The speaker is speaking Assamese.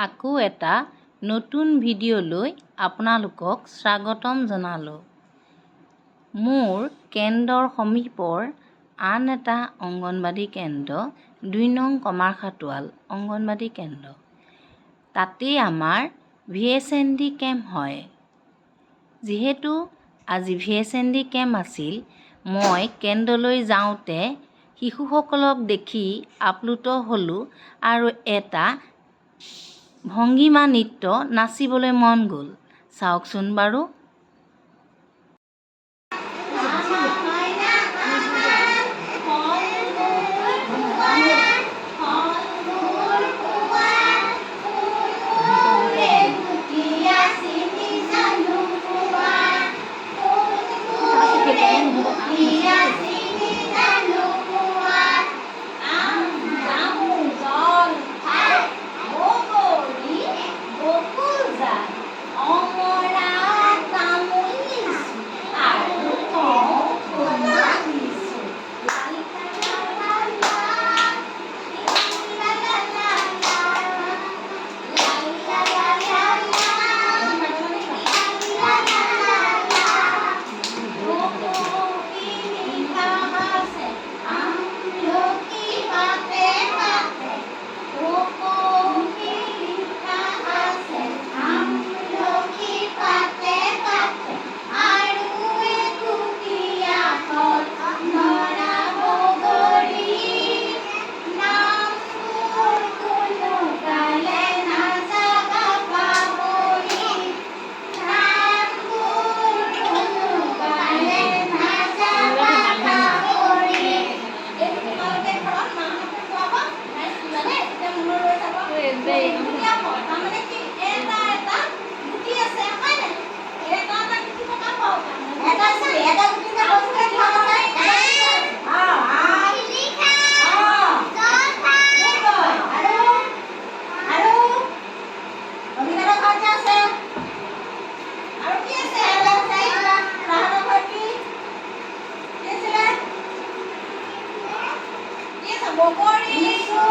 আকৌ এটা নতুন ভিডিঅ'লৈ আপোনালোকক স্বাগতম জনালোঁ। মোৰ কেন্দ্ৰৰ সমীপৰ আন এটা অংগনবাড়ী কেন্দ্ৰ ২ নং কমাৰখাটোৱাল অংগনবাড়ী কেন্দ্ৰ। তাতেই আমাৰ VSND কেম্প হয়। যিহেতু আজি VSND কেম্প আছিল, মই কেন্দ্ৰলৈ যাওঁতে শিশুসকলক দেখি আপ্লুত হ'লোঁ আৰু এটা ভংগীমা নৃত্য নাচিবলৈ মন গ'ল। চাওকচোন বাৰু। Bogori, lisu.